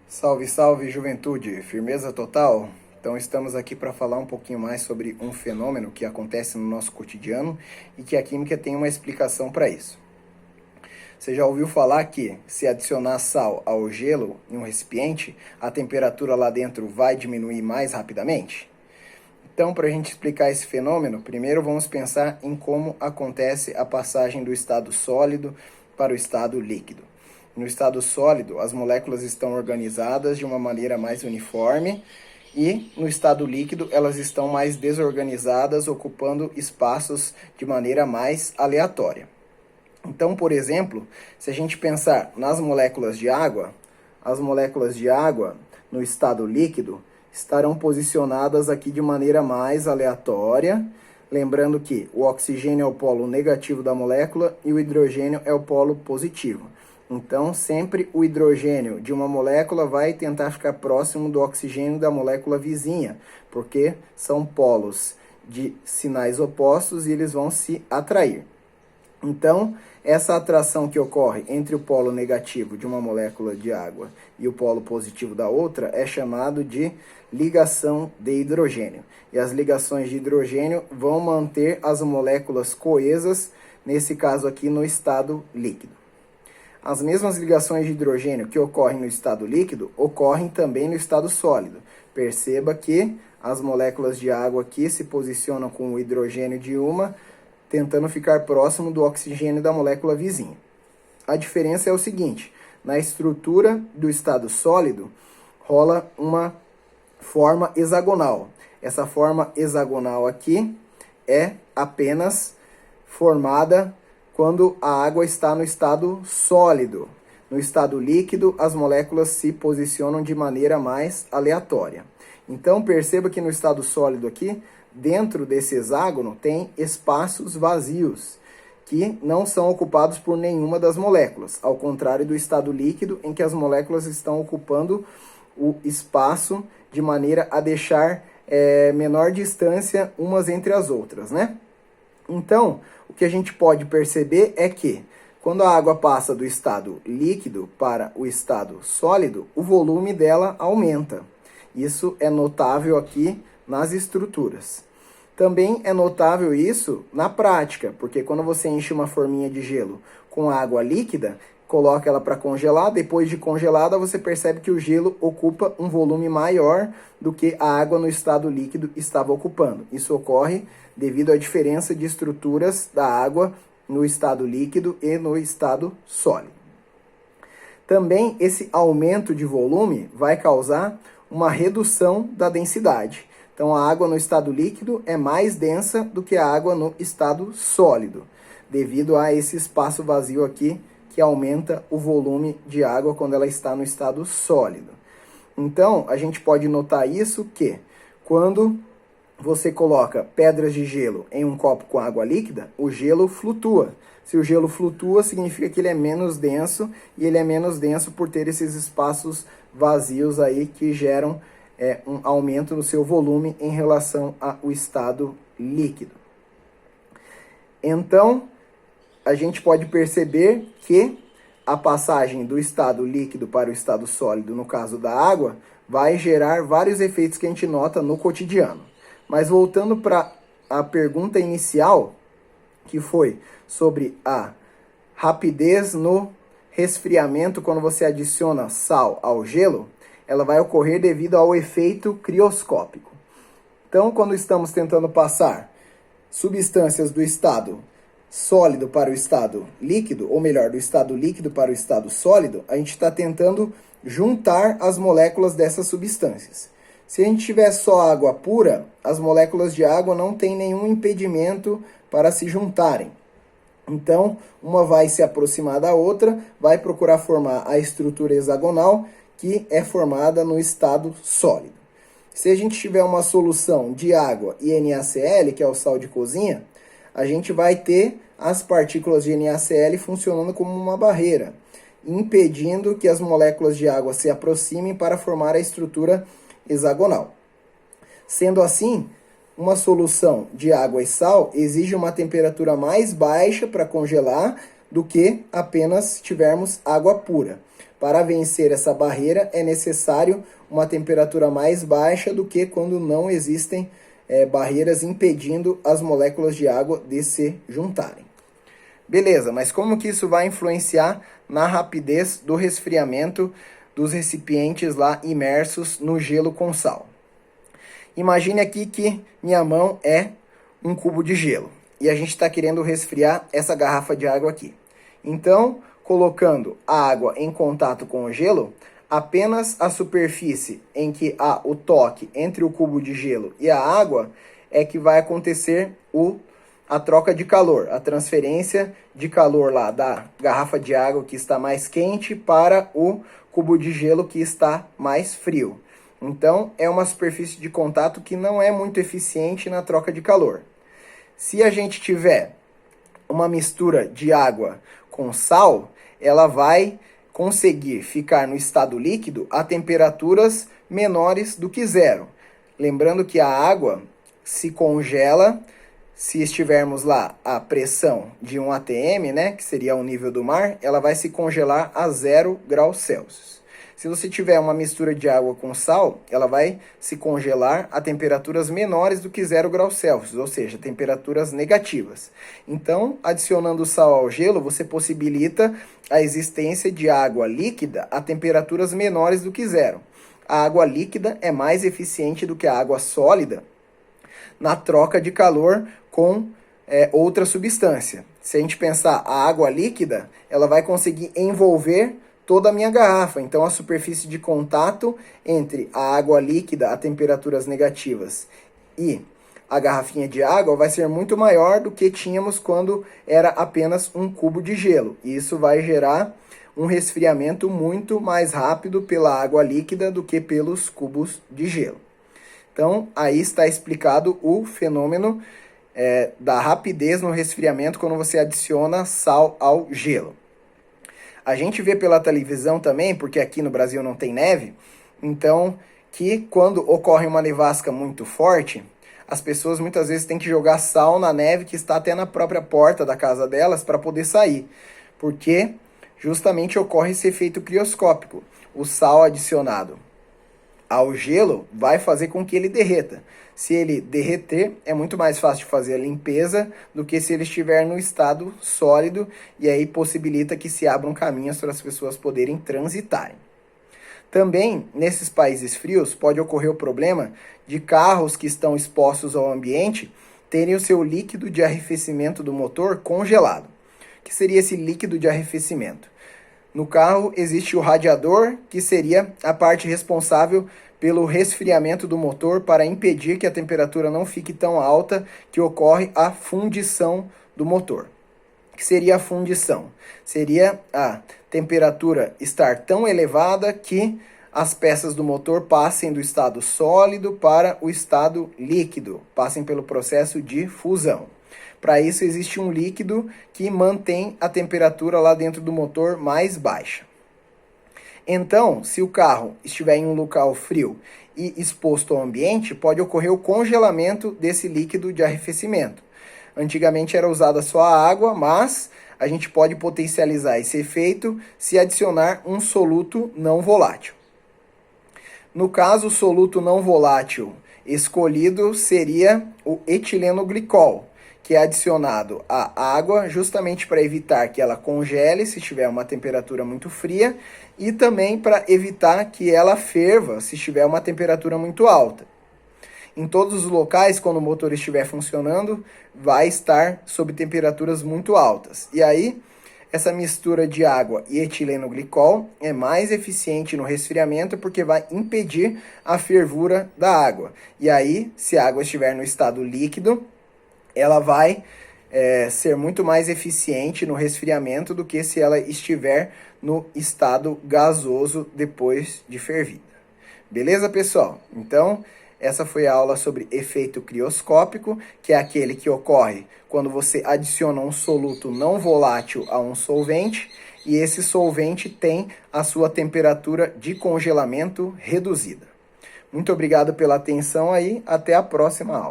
Salve, salve, juventude! Firmeza total? Então estamos aqui para falar um pouquinho mais sobre um fenômeno que acontece no nosso cotidiano e que a química tem uma explicação para isso. Você já ouviu falar que se adicionar sal ao gelo em um recipiente, a temperatura lá dentro vai diminuir mais rapidamente? Então, para a gente explicar esse fenômeno, primeiro vamos pensar em como acontece a passagem do estado sólido para o estado líquido. No estado sólido, as moléculas estão organizadas de uma maneira mais uniforme e no estado líquido elas estão mais desorganizadas, ocupando espaços de maneira mais aleatória. Então, por exemplo, se a gente pensar nas moléculas de água, as moléculas de água no estado líquido estarão posicionadas aqui de maneira mais aleatória, lembrando que o oxigênio é o polo negativo da molécula e o hidrogênio é o polo positivo. Então, sempre o hidrogênio de uma molécula vai tentar ficar próximo do oxigênio da molécula vizinha, porque são polos de sinais opostos e eles vão se atrair. Então, essa atração que ocorre entre o polo negativo de uma molécula de água e o polo positivo da outra é chamado de ligação de hidrogênio. E as ligações de hidrogênio vão manter as moléculas coesas, nesse caso aqui no estado líquido. As mesmas ligações de hidrogênio que ocorrem no estado líquido ocorrem também no estado sólido. Perceba que as moléculas de água aqui se posicionam com o hidrogênio de uma, tentando ficar próximo do oxigênio da molécula vizinha. A diferença é o seguinte: na estrutura do estado sólido rola uma forma hexagonal. Essa forma hexagonal aqui é apenas formada quando a água está no estado sólido. No estado líquido, as moléculas se posicionam de maneira mais aleatória. Então, perceba que no estado sólido aqui, dentro desse hexágono, tem espaços vazios, que não são ocupados por nenhuma das moléculas, ao contrário do estado líquido, em que as moléculas estão ocupando o espaço de maneira a deixar menor distância umas entre as outras, né? Então, o que a gente pode perceber é que, quando a água passa do estado líquido para o estado sólido, o volume dela aumenta. Isso é notável aqui nas estruturas. Também é notável isso na prática, porque quando você enche uma forminha de gelo com água líquida, coloca ela para congelar, depois de congelada você percebe que o gelo ocupa um volume maior do que a água no estado líquido estava ocupando. Isso ocorre devido à diferença de estruturas da água no estado líquido e no estado sólido. Também esse aumento de volume vai causar uma redução da densidade. Então a água no estado líquido é mais densa do que a água no estado sólido, devido a esse espaço vazio aqui que aumenta o volume de água quando ela está no estado sólido. Então, a gente pode notar isso que quando você coloca pedras de gelo em um copo com água líquida, o gelo flutua. Se o gelo flutua, significa que ele é menos denso, e ele é menos denso por ter esses espaços vazios aí que geram um aumento no seu volume em relação ao estado líquido. Então, a gente pode perceber que a passagem do estado líquido para o estado sólido, no caso da água, vai gerar vários efeitos que a gente nota no cotidiano. Mas voltando para a pergunta inicial, que foi sobre a rapidez no resfriamento quando você adiciona sal ao gelo, ela vai ocorrer devido ao efeito crioscópico. Então, quando estamos tentando passar substâncias do estado sólido para o estado líquido, ou melhor, do estado líquido para o estado sólido, a gente está tentando juntar as moléculas dessas substâncias. Se a gente tiver só água pura, as moléculas de água não têm nenhum impedimento para se juntarem. Então, uma vai se aproximar da outra, vai procurar formar a estrutura hexagonal, que é formada no estado sólido. Se a gente tiver uma solução de água e NaCl, que é o sal de cozinha, a gente vai ter as partículas de NaCl funcionando como uma barreira, impedindo que as moléculas de água se aproximem para formar a estrutura hexagonal. Sendo assim, uma solução de água e sal exige uma temperatura mais baixa para congelar do que apenas tivermos água pura. Para vencer essa barreira é necessário uma temperatura mais baixa do que quando não existem barreiras impedindo as moléculas de água de se juntarem. Beleza, mas como que isso vai influenciar na rapidez do resfriamento dos recipientes lá imersos no gelo com sal? Imagine aqui que minha mão é um cubo de gelo e a gente está querendo resfriar essa garrafa de água aqui. Então, colocando a água em contato com o gelo, apenas a superfície em que há o toque entre o cubo de gelo e a água é que vai acontecer a troca de calor, a transferência de calor lá da garrafa de água que está mais quente para o cubo de gelo que está mais frio. Então, é uma superfície de contato que não é muito eficiente na troca de calor. Se a gente tiver uma mistura de água com sal, ela vai conseguir ficar no estado líquido a temperaturas menores do que zero. Lembrando que a água se congela se estivermos lá a pressão de 1 atm, né, que seria o nível do mar, ela vai se congelar a 0 graus Celsius. Se você tiver uma mistura de água com sal, ela vai se congelar a temperaturas menores do que 0 graus Celsius, ou seja, temperaturas negativas. Então, adicionando sal ao gelo, você possibilita a existência de água líquida a temperaturas menores do que zero. A água líquida é mais eficiente do que a água sólida na troca de calor com outra substância. Se a gente pensar a água líquida, ela vai conseguir envolver toda a minha garrafa. Então, a superfície de contato entre a água líquida a temperaturas negativas e a garrafinha de água vai ser muito maior do que tínhamos quando era apenas um cubo de gelo. E isso vai gerar um resfriamento muito mais rápido pela água líquida do que pelos cubos de gelo. Então, aí está explicado o fenômeno da rapidez no resfriamento quando você adiciona sal ao gelo. A gente vê pela televisão também, porque aqui no Brasil não tem neve, então que quando ocorre uma nevasca muito forte, as pessoas muitas vezes têm que jogar sal na neve que está até na própria porta da casa delas para poder sair, porque justamente ocorre esse efeito crioscópico. O sal adicionado ao gelo vai fazer com que ele derreta. Se ele derreter, é muito mais fácil de fazer a limpeza do que se ele estiver no estado sólido, e aí possibilita que se abram caminhos para as pessoas poderem transitarem. Também, nesses países frios, pode ocorrer o problema de carros que estão expostos ao ambiente terem o seu líquido de arrefecimento do motor congelado. O que seria esse líquido de arrefecimento? No carro existe o radiador, que seria a parte responsável pelo resfriamento do motor para impedir que a temperatura não fique tão alta que ocorre a fundição do motor. O que seria a fundição? Seria a temperatura estar tão elevada que as peças do motor passem do estado sólido para o estado líquido, passem pelo processo de fusão. Para isso existe um líquido que mantém a temperatura lá dentro do motor mais baixa. Então, se o carro estiver em um local frio e exposto ao ambiente, pode ocorrer o congelamento desse líquido de arrefecimento. Antigamente era usada só a água, mas a gente pode potencializar esse efeito se adicionar um soluto não volátil. No caso, o soluto não volátil escolhido seria o etileno glicol, que é adicionado à água justamente para evitar que ela congele se estiver uma temperatura muito fria e também para evitar que ela ferva se estiver uma temperatura muito alta. Em todos os locais, quando o motor estiver funcionando, vai estar sob temperaturas muito altas. E aí, essa mistura de água e etileno glicol é mais eficiente no resfriamento porque vai impedir a fervura da água. E aí, se a água estiver no estado líquido, ela vai ser muito mais eficiente no resfriamento do que se ela estiver no estado gasoso depois de fervida. Beleza, pessoal? Então, essa foi a aula sobre efeito crioscópico, que é aquele que ocorre quando você adiciona um soluto não volátil a um solvente, e esse solvente tem a sua temperatura de congelamento reduzida. Muito obrigado pela atenção aí, até a próxima aula.